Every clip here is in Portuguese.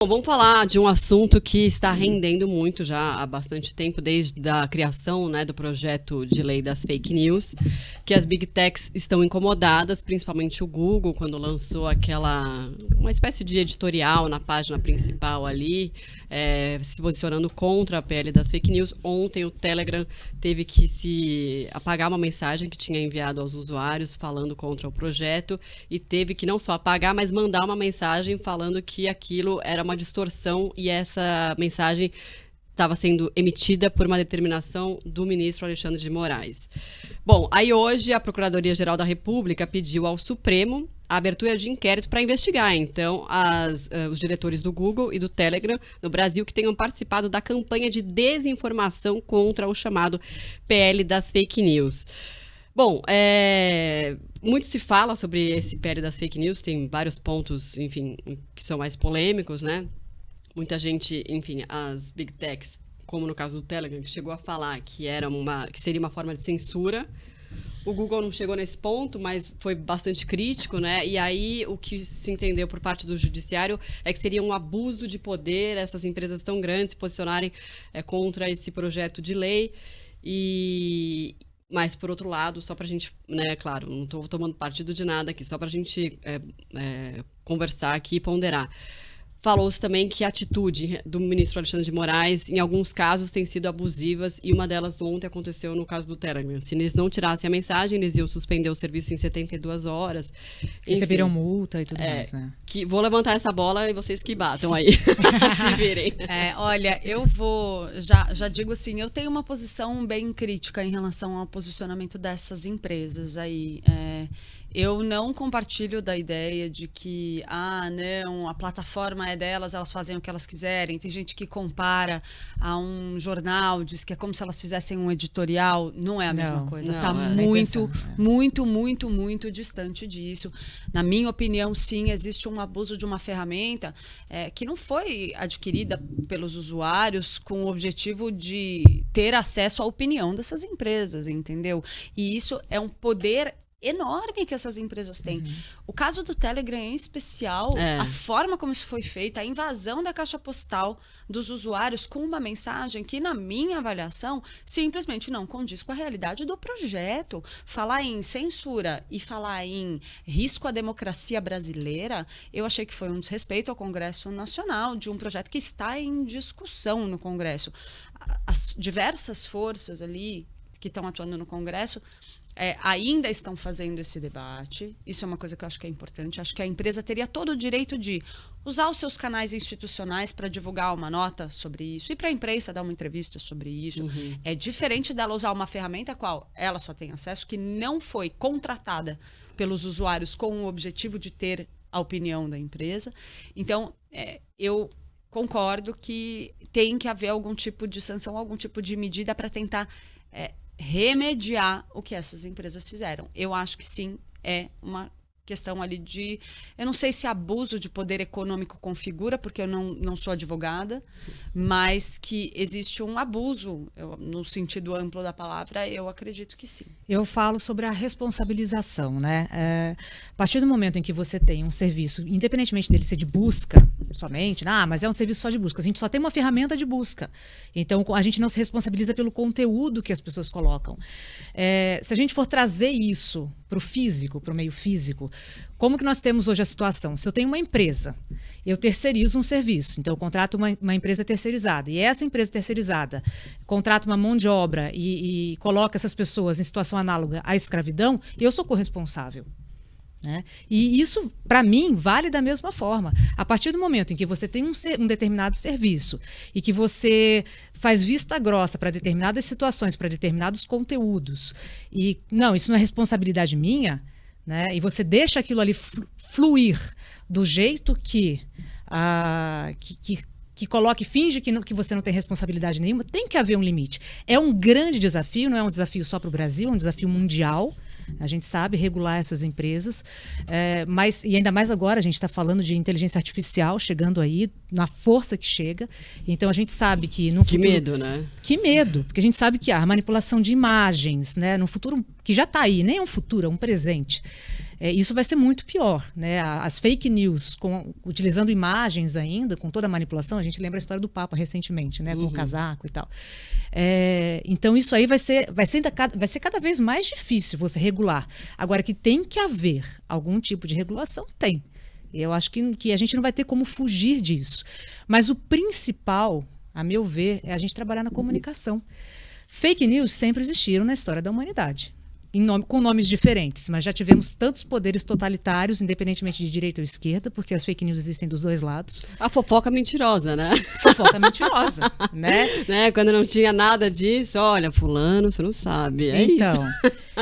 Bom, vamos falar de um assunto que está rendendo muito já há bastante tempo, desde a criação, né, do projeto de lei das fake news, que as big techs estão incomodadas, principalmente o Google, quando lançou uma espécie de editorial na página principal ali, se posicionando contra a PL das fake news. Ontem o Telegram teve que se apagar uma mensagem que tinha enviado aos usuários falando contra o projeto e teve que não só apagar, mas mandar uma mensagem falando que aquilo era uma distorção e essa mensagem estava sendo emitida por uma determinação do ministro Alexandre de Moraes. Bom, aí hoje a Procuradoria-Geral da República pediu ao Supremo a abertura de inquérito para investigar, então, os diretores do Google e do Telegram no Brasil que tenham participado da campanha de desinformação contra o chamado PL das fake news. Bom, muito se fala sobre esse PL das fake news, tem vários pontos, enfim, que são mais polêmicos, né? Muita gente, enfim, as big techs, como no caso do Telegram, que chegou a falar que seria uma forma de censura. O Google não chegou nesse ponto, mas foi bastante crítico, né? E aí o que se entendeu por parte do judiciário é que seria um abuso de poder essas empresas tão grandes se posicionarem contra esse projeto de lei. Mas, por outro lado, só para a gente, né, claro, não estou tomando partido de nada aqui, só para a gente conversar aqui e ponderar. Falou-se também que a atitude do ministro Alexandre de Moraes, em alguns casos, tem sido abusivas, e uma delas ontem aconteceu no caso do Telegram. Se eles não tirassem a mensagem, eles iam suspender o serviço em 72 horas. Receberam multa e tudo mais, né? Vou levantar essa bola e vocês que batam aí, se virem. Olha, eu já digo assim, eu tenho uma posição bem crítica em relação ao posicionamento dessas empresas aí. Eu não compartilho da ideia de que, não, a plataforma é delas, elas fazem o que elas quiserem. Tem gente que compara a um jornal, diz que é como se elas fizessem um editorial. Não é a mesma coisa. Está muito distante disso. Na minha opinião, sim, existe um abuso de uma ferramenta que não foi adquirida pelos usuários com o objetivo de ter acesso à opinião dessas empresas, entendeu? E isso é um poder enorme que essas empresas têm. O caso do Telegram em especial, a forma como isso foi feita, a invasão da caixa postal dos usuários com uma mensagem que, na minha avaliação, simplesmente não condiz com a realidade do projeto. Falar em censura e falar em risco à democracia brasileira, eu achei que foi um desrespeito ao Congresso Nacional, de um projeto que está em discussão no Congresso. As diversas forças ali que estão atuando no Congresso ainda estão fazendo esse debate. Isso é uma coisa que eu acho que é importante. Acho que a empresa teria todo o direito de usar os seus canais institucionais para divulgar uma nota sobre isso e para a imprensa dar uma entrevista sobre isso. É diferente dela usar uma ferramenta a qual ela só tem acesso, que não foi contratada pelos usuários com o objetivo de ter a opinião da empresa. Então, eu concordo que tem que haver algum tipo de sanção, algum tipo de medida para tentar remediar o que essas empresas fizeram. Eu acho que sim, é uma questão ali de... Eu não sei se abuso de poder econômico configura, porque eu não sou advogada, mas que existe um abuso, no sentido amplo da palavra, eu acredito que sim. Eu falo sobre a responsabilização, né? A partir do momento em que você tem um serviço, independentemente dele ser de busca somente, mas é um serviço só de busca, a gente só tem uma ferramenta de busca, então a gente não se responsabiliza pelo conteúdo que as pessoas colocam. Se a gente for trazer isso para o físico, para o meio físico, como que nós temos hoje a situação? Se eu tenho uma empresa, eu terceirizo um serviço, então eu contrato uma empresa terceirizada, e essa empresa terceirizada contrata uma mão de obra e coloca essas pessoas em situação análoga à escravidão, eu sou corresponsável. Né? E isso, para mim, vale da mesma forma. A partir do momento em que você tem um determinado serviço e que você faz vista grossa para determinadas situações, para determinados conteúdos, e não, isso não é responsabilidade minha, né? E você deixa aquilo ali fluir do jeito que coloque, finge que você não tem responsabilidade nenhuma, tem que haver um limite. É um grande desafio, não é um desafio só para o Brasil, é um desafio mundial. A gente sabe regular essas empresas, e ainda mais agora a gente está falando de inteligência artificial chegando aí, na força que chega. Então a gente sabe que no futuro... Que medo, né? Que medo, porque a gente sabe que a manipulação de imagens, né, no futuro, que já está aí, nem é um futuro, é um presente. isso vai ser muito pior, né? As fake news, utilizando imagens ainda, com toda a manipulação, a gente lembra a história do Papa recentemente, né? Com o casaco e tal. Então isso aí vai ser cada vez mais difícil você regular. Agora, que tem que haver algum tipo de regulação, tem. Eu acho que a gente não vai ter como fugir disso. Mas o principal, a meu ver, é a gente trabalhar na comunicação. Fake news sempre existiram na história da humanidade. Com nomes diferentes, mas já tivemos tantos poderes totalitários, independentemente de direita ou esquerda, porque as fake news existem dos dois lados. A fofoca mentirosa, né? Fofoca mentirosa, né? Quando não tinha nada disso, olha, fulano, você não sabe. Então,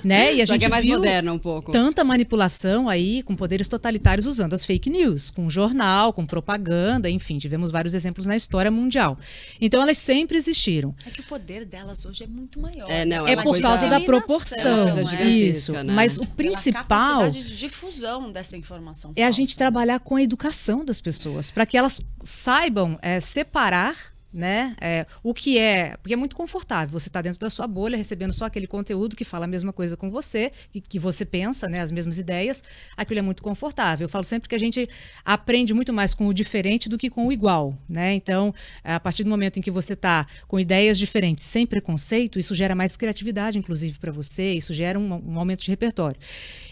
né? E a Só gente que é mais viu moderna um pouco. Tanta manipulação aí com poderes totalitários usando as fake news, com jornal, com propaganda, enfim, tivemos vários exemplos na história mundial. Então elas sempre existiram. É que o poder delas hoje é muito maior. É por causa da proporção. Isso, né? mas o principal capacidade de difusão dessa informação é a gente trabalhar com a educação das pessoas, para que elas saibam separar, né, o que porque é muito confortável você estar dentro da sua bolha recebendo só aquele conteúdo que fala a mesma coisa com você, que você pensa, né, as mesmas ideias. Aquilo é muito confortável. Eu falo sempre que a gente aprende muito mais com o diferente do que com o igual, né? Então, a partir do momento em que você está com ideias diferentes, sem preconceito, isso gera mais criatividade, inclusive, para você, isso gera um aumento de repertório.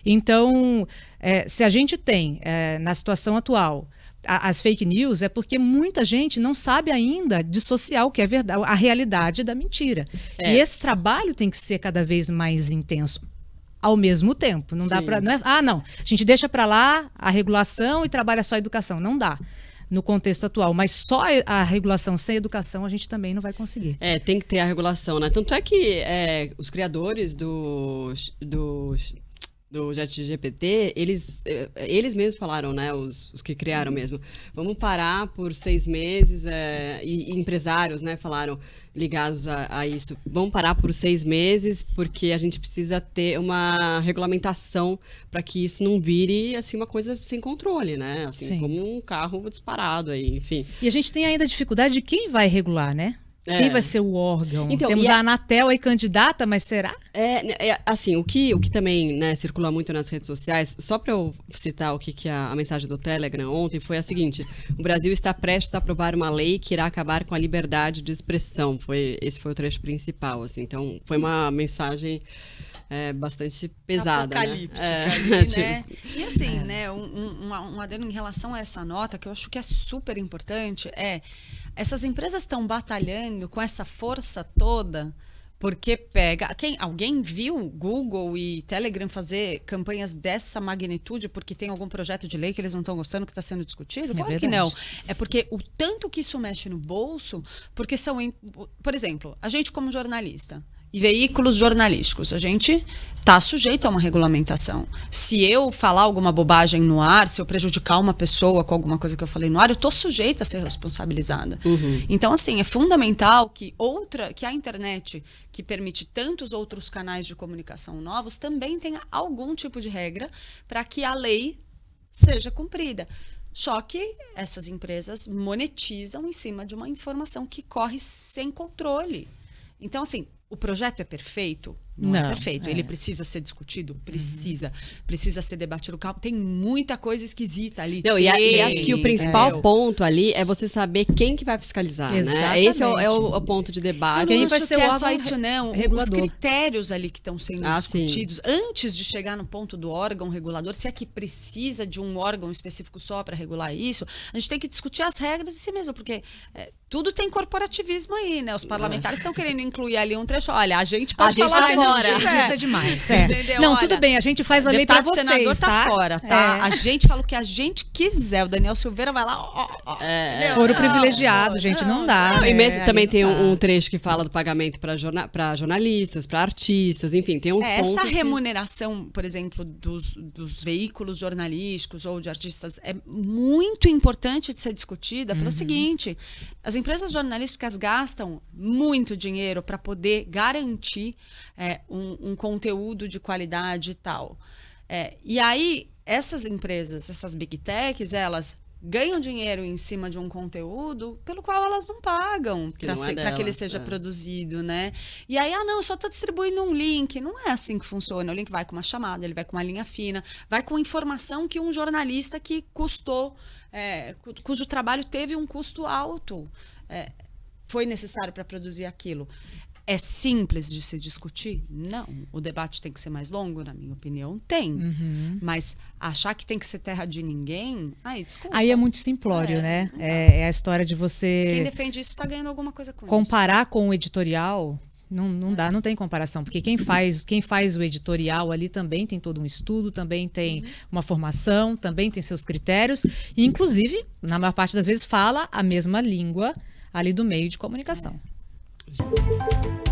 Então, se a gente tem, na situação atual, as fake news, é porque muita gente não sabe ainda dissociar o que é verdade, a realidade da mentira. E esse trabalho tem que ser cada vez mais intenso ao mesmo tempo. Não dá para... não, a gente deixa para lá a regulação e trabalha só a educação. Não dá no contexto atual, mas só a regulação sem educação a gente também não vai conseguir. Tem que ter a regulação, né? Tanto é que os criadores do ChatGPT, eles mesmos falaram, né, os que criaram mesmo, vamos parar por 6 meses, e empresários, né, falaram, ligados a isso, vamos parar por 6 meses, porque a gente precisa ter uma regulamentação para que isso não vire, assim, uma coisa sem controle, né, assim, Sim. como um carro disparado aí, enfim. E a gente tem ainda a dificuldade de quem vai regular, né? Quem vai ser o órgão? Então, temos a Anatel aí candidata, mas será? Assim, o que também, né, circula muito nas redes sociais, só para eu citar o que a mensagem do Telegram ontem, foi a seguinte: o Brasil está prestes a aprovar uma lei que irá acabar com a liberdade de expressão. Esse foi o trecho principal, assim. Então, foi uma mensagem bastante pesada, apocalíptica, né? ali, né? E assim, né, um adendo em relação a essa nota, que eu acho que é super importante, essas empresas estão batalhando com essa força toda, porque alguém viu Google e Telegram fazer campanhas dessa magnitude porque tem algum projeto de lei que eles não estão gostando que está sendo discutido? Claro que não. É porque o tanto que isso mexe no bolso, porque por exemplo, a gente como jornalista e veículos jornalísticos, a gente está sujeito a uma regulamentação. Se eu falar alguma bobagem no ar, se eu prejudicar uma pessoa com alguma coisa que eu falei no ar, eu estou sujeita a ser responsabilizada. Então, assim, é fundamental que a internet, que permite tantos outros canais de comunicação novos, também tenha algum tipo de regra para que a lei seja cumprida. Só que essas empresas monetizam em cima de uma informação que corre sem controle. Então, assim, o projeto é perfeito? Não é perfeito. Ele precisa ser discutido? Precisa ser debatido. Tem muita coisa esquisita ali. Não, e acho que o principal ponto ali é você saber quem que vai fiscalizar, né? Esse é o ponto de debate. Quem vai ser o órgão só isso, não. Os critérios ali que estão sendo discutidos, sim. antes de chegar no ponto do órgão regulador, se é que precisa de um órgão específico só para regular isso, a gente tem que discutir as regras em si mesmo, porque tudo tem corporativismo aí, né? Os parlamentares estão querendo incluir ali um trecho. Olha, a gente pode falar isso é demais. Não, tudo bem, a gente faz a lei para vocês, senador tá? Fora, tá? A gente fala o que a gente quiser. O Daniel Silveira vai lá, Foro privilegiado, gente, não dá. E mesmo também tem um trecho que fala do pagamento para jornalistas, para artistas, enfim, tem uns pontos. Essa remuneração, por exemplo, dos veículos jornalísticos ou de artistas é muito importante de ser discutida pelo seguinte: as empresas jornalísticas gastam muito dinheiro para poder garantir um conteúdo de qualidade e tal. E aí, essas empresas, essas big techs, elas ganham dinheiro em cima de um conteúdo pelo qual elas não pagam para que ele seja produzido, né? E aí, não, eu só estou distribuindo um link. Não é assim que funciona. O link vai com uma chamada, ele vai com uma linha fina, vai com informação que um jornalista que custou, cujo trabalho teve um custo alto, foi necessário para produzir aquilo. É simples de se discutir? Não. O debate tem que ser mais longo, na minha opinião? Tem. Mas achar que tem que ser terra de ninguém, desculpa. Aí é muito simplório, né? É a história de você... Quem defende isso está ganhando alguma coisa com comparar com o editorial, não dá, não tem comparação. Porque quem faz o editorial ali também tem todo um estudo, também tem uma formação, também tem seus critérios. E, inclusive, na maior parte das vezes, fala a mesma língua ali do meio de comunicação. É.